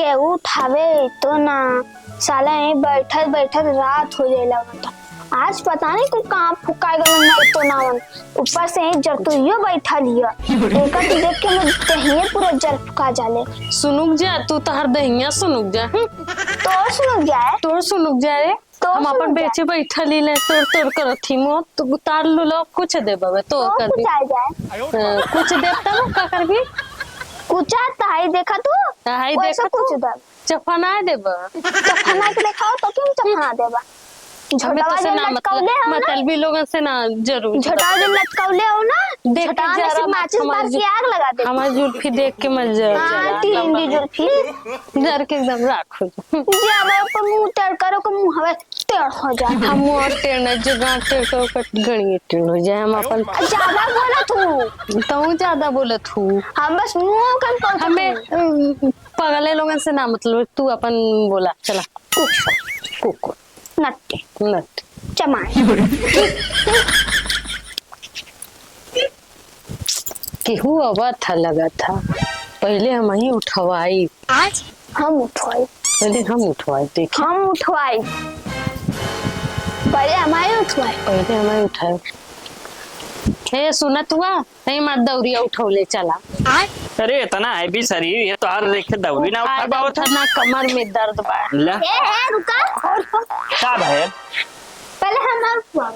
के उठावे तो ना साला यहीं बैठत बैठत रात हो जाए लगता। आज पता नहीं तू कहाँ फुकाए गल नहीं तो ना ऊपर से ही जरतुइयो बैठा लिया एक देख के मैं दहिए पूरा जर फुका जाले। सुनुक जा तू तहर दहिया सुनुक जा तो सुनुक जाए तोर सुनुक जा रे तो हम अपन बेचे बैठा ली ले तोर तोर करथी मो तो उतार लो लो कुछ दे बबे तो कर भी कुछ दे तब का कर भी कुछ ताई देखा तू हाय देखा कुछ दे चफना देब चफना के दिखाओ तो क्यों चफना देबा हमें तो से ना मतलब भी लोगों से ना जरूर झटा दे लटकावले हो ना देख के जरा माचिस बार की आग लगा दे हमार जुल्फी देख के मत जा हां तीन दी जुल्फी डर के एकदम राखो जावे पर मुंह टेढ़ करो को मुंह हवे टेढ़ हो जा हम और टेढ़ जो गांठ टेढ़ को गणी टेढ़ हो जाए हम अपन ज्यादा बोला तू तो ज्यादा बोलत हूं हम बस मुंह कर हमें पगले लोगन से ना मतलब तू अपन बोला चला कुक नट्टे नट चमाए केहू आवाज था लगा था पहले हम ही उठवाई आज हम उठवाई पहले हम उठवाई देख हम उठवाई पहले हमारे उठवाई पहले हमें उठाए हे सुनत हुआ नहीं मत दौरिया उठौले चला अरे इतना है भी शरीर ये तो हर देखे दौड़ी ना उठा पाओ था ना कमर में दर्द बा ला ए रुका और का है पहले हम उठवाई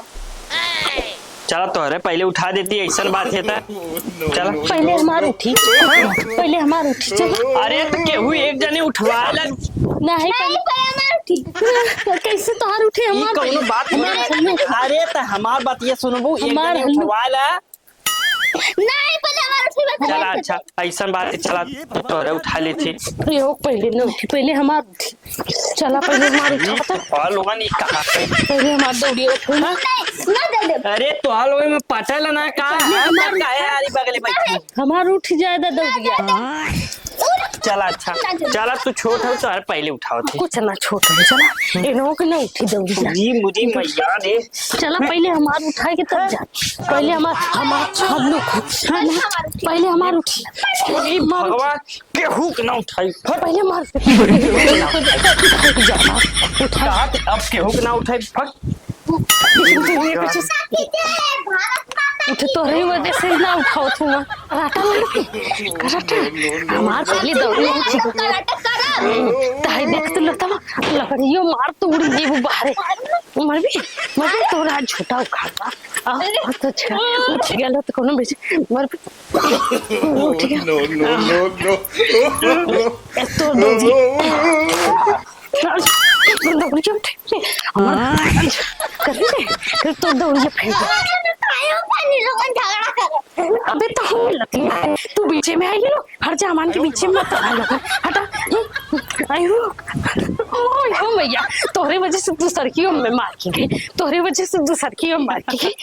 चला तो अरे पहले उठा देती ऐसा बात है था चला पहले हमार उठी पहले हमार उठी चल अरे तो केहू एक जने उठवा ला नहीं पहले हमार उठी कैसे तोहार उठी ई हमार कौनो बात नहीं अरे तो हमार बात ये सुनबू एक जने उठवा ला नहीं पहले हमार उठी चला अच्छा ऐसा बात है चला तो अरे उठा लेती यो पहले न उठी पहले हमार उठी चला पहले हमार उठी पता और लोगन ई कहा पहले हमार दौड़िया उठो ना ना दे दे अरे तो हाल ओए में पटल ना का हम का है आरी बगले बैठी हमार उठ जाए दौड़िया चला अच्छा चला तू छोट हो तो पहले उठाओ थे कुछ ना छोटा है चला इनो के ना उठी दौड़िया जी मुझे मैया रे चला पहले हमार उठाए के तब जा पहले हमार छल्लू पहले हमार उठी भगवान केहू के ना उठाई पहले मार उठा अब केहू के ना उठाई फट उठे तोहरी वजह से ना उठाओ तू ना कराटा लड़के कराटा हमार पहले दौड़ी उठी ताई देख तो लगता लकड़ियों मार तो उड़ गई वो बाहर मर भी तोरा झूठा उखाड़ा आ तो अच्छा उठ गया तो कोनो बेच मर भी उठ गया नो तो दौड़ी दौड़ी जो हमार कर तो दौड़ी फेंक अबे तो हो लती है तू बीच में आई लो हर जामान के बीच में मत आ लो हटा आयो ओ भैया तोहरे वजह से तू सरकियों में मार के गई तोहरे वजह से तू सरकियों में मार के गई